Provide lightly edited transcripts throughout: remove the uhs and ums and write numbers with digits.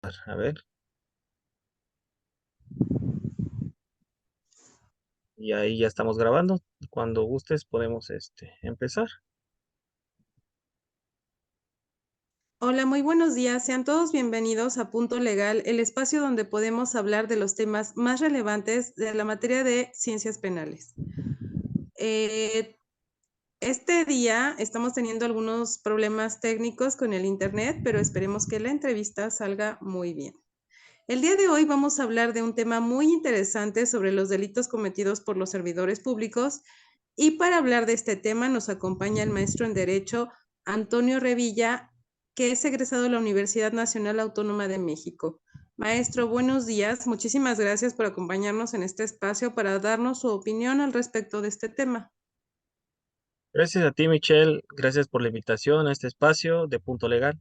empezar. A ver, y ahí ya estamos grabando. Cuando gustes podemos empezar. Hola, muy buenos días. Sean todos bienvenidos a Punto Legal, el espacio donde podemos hablar de los temas más relevantes de la materia de ciencias penales. Eh, este día estamos teniendo algunos problemas técnicos con el internet, pero esperemos que la entrevista salga muy bien. El día de hoy vamos a hablar de un tema muy interesante sobre los delitos cometidos por los servidores públicos y para hablar de este tema nos acompaña el maestro en Derecho Antonio Revilla, que es egresado de la Universidad Nacional Autónoma de México. Maestro, buenos días. Muchísimas gracias por acompañarnos en este espacio para darnos su opinión al respecto de este tema. Gracias a ti, Michelle. Gracias por la invitación a este espacio de Punto Legal.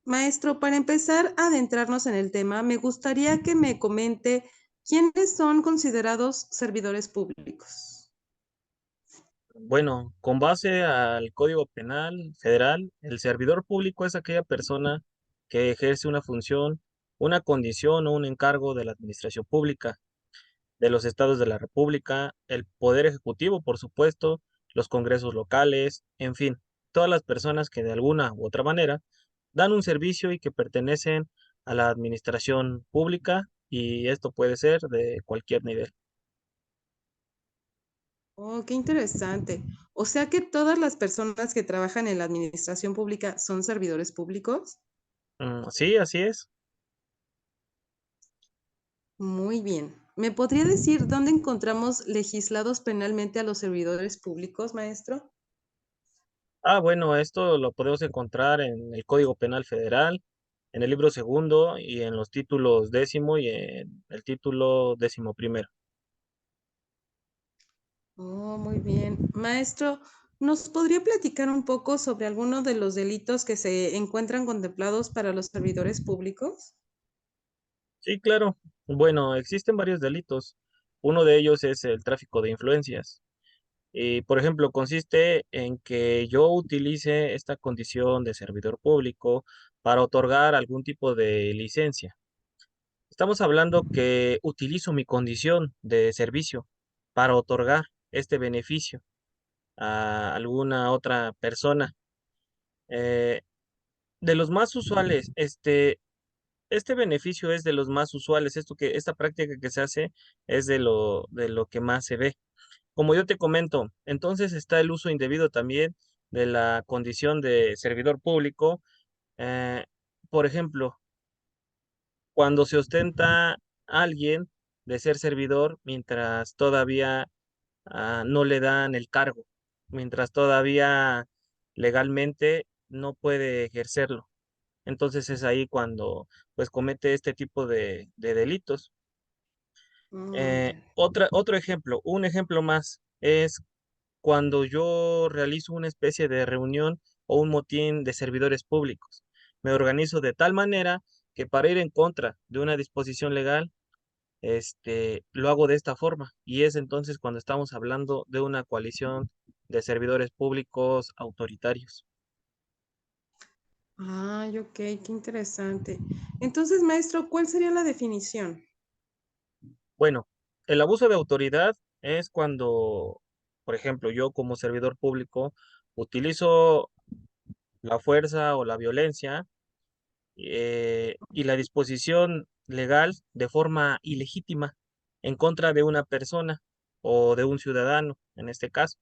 Maestro, para empezar a adentrarnos en el tema, me gustaría que me comente quiénes son considerados servidores públicos. Bueno, con base al Código Penal Federal, el servidor público es aquella persona que ejerce una función, una condición o un encargo de la administración pública, de los estados de la República, el Poder Ejecutivo, por supuesto, los congresos locales, en fin, todas las personas que de alguna u otra manera dan un servicio y que pertenecen a la administración pública, y esto puede ser de cualquier nivel. Oh, qué interesante. O sea que todas las personas que trabajan en la administración pública son servidores públicos. Sí, así es. Muy bien. ¿Me podría decir dónde encontramos legislados penalmente a los servidores públicos, maestro? Bueno, esto lo podemos encontrar en el Código Penal Federal, en el libro segundo y en los títulos décimo y en el título décimo primero. Oh, muy bien. Maestro, ¿nos podría platicar un poco sobre algunos de los delitos que se encuentran contemplados para los servidores públicos? Sí, claro. Bueno, existen varios delitos. Uno de ellos es el tráfico de influencias. Y, por ejemplo, consiste en que yo utilice esta condición de servidor público para otorgar algún tipo de licencia. Estamos hablando que utilizo mi condición de servicio para otorgar este beneficio a alguna otra persona. Eh, de los más usuales, este beneficio es de los más usuales. Esta práctica que se hace es de lo que más se ve. Como yo te comento, entonces está el uso indebido también de la condición de servidor público. Eh, por ejemplo, cuando se ostenta a alguien de ser servidor mientras todavía no le dan el cargo, mientras todavía legalmente no puede ejercerlo. Entonces es ahí cuando pues comete este tipo de delitos. Muy bien. Otro ejemplo, un ejemplo más es cuando yo realizo una especie de reunión o un motín de servidores públicos. Me organizo de tal manera que para ir en contra de una disposición legal, lo hago de esta forma. Y es entonces cuando estamos hablando de una coalición de servidores públicos autoritarios. Ay, ok, qué interesante. Entonces, maestro, ¿cuál sería la definición? Bueno, el abuso de autoridad es cuando, por ejemplo, yo como servidor público utilizo la fuerza o la violencia y la disposición legal de forma ilegítima en contra de una persona o de un ciudadano, en este caso.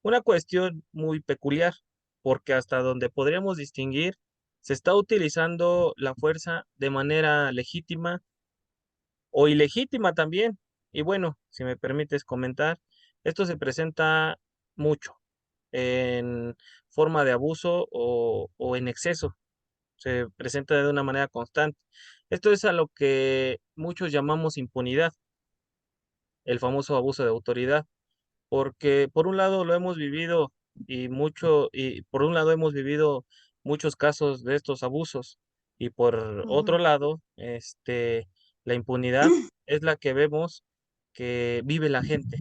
Una cuestión muy peculiar, porque hasta donde podríamos distinguir, se está utilizando la fuerza de manera legítima o ilegítima también. Y bueno, si me permites comentar, esto se presenta mucho en forma de abuso o en exceso, se presenta de una manera constante. Esto es a lo que muchos llamamos impunidad, el famoso abuso de autoridad, porque por un lado lo hemos vivido y por un lado hemos vivido muchos casos de estos abusos, y por otro Ujú. lado, la impunidad es la que vemos que vive la gente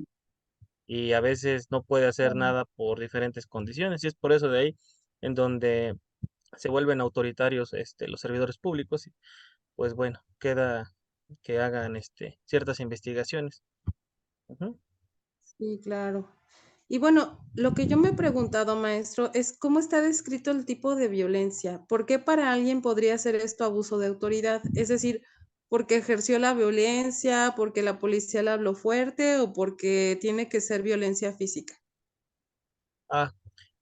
y a veces no puede hacer nada por diferentes condiciones, y es por eso de ahí en donde se vuelven autoritarios los servidores públicos y pues bueno, queda que hagan ciertas investigaciones. Ujú. Sí, claro. Y bueno, lo que yo me he preguntado, maestro, es cómo está descrito el tipo de violencia. ¿Por qué para alguien podría ser esto abuso de autoridad? Es decir, ¿porque ejerció la violencia, porque la policía le habló fuerte o porque tiene que ser violencia física? Ah,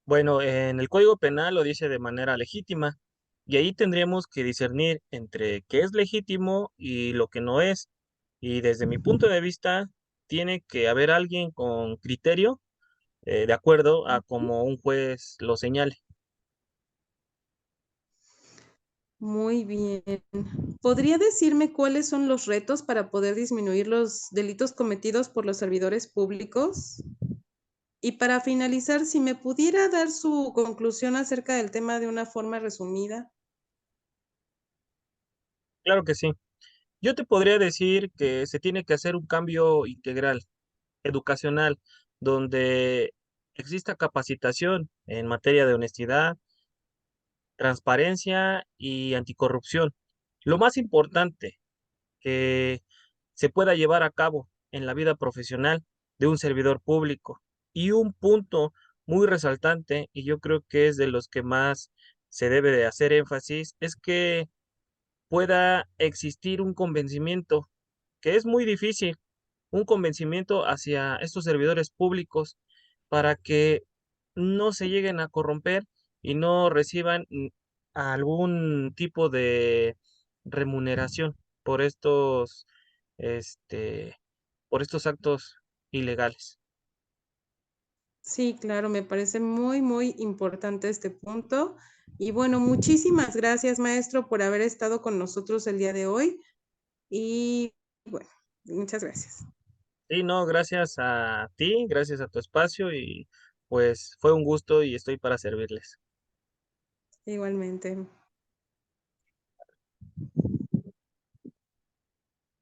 bueno, en el Código Penal lo dice de manera legítima y ahí tendríamos que discernir entre qué es legítimo y lo que no es. Y desde mi punto de vista, tiene que haber alguien con criterio de acuerdo a como un juez lo señale. Muy bien. ¿Podría decirme cuáles son los retos para poder disminuir los delitos cometidos por los servidores públicos? Y para finalizar, si me pudiera dar su conclusión acerca del tema de una forma resumida. Claro que sí. Yo te podría decir que se tiene que hacer un cambio integral, educacional, donde exista capacitación en materia de honestidad, transparencia y anticorrupción. Lo más importante, que se pueda llevar a cabo en la vida profesional de un servidor público. Y un punto muy resaltante, y yo creo que es de los que más se debe de hacer énfasis, es que pueda existir un convencimiento, que es muy difícil, un convencimiento hacia estos servidores públicos para que no se lleguen a corromper y no reciban algún tipo de remuneración por este, por estos actos ilegales. Sí, claro, me parece muy, muy importante este punto. Y bueno, muchísimas gracias, maestro, por haber estado con nosotros el día de hoy. Y bueno, muchas gracias. Y no, gracias a ti, gracias a tu espacio y pues fue un gusto y estoy para servirles. Igualmente.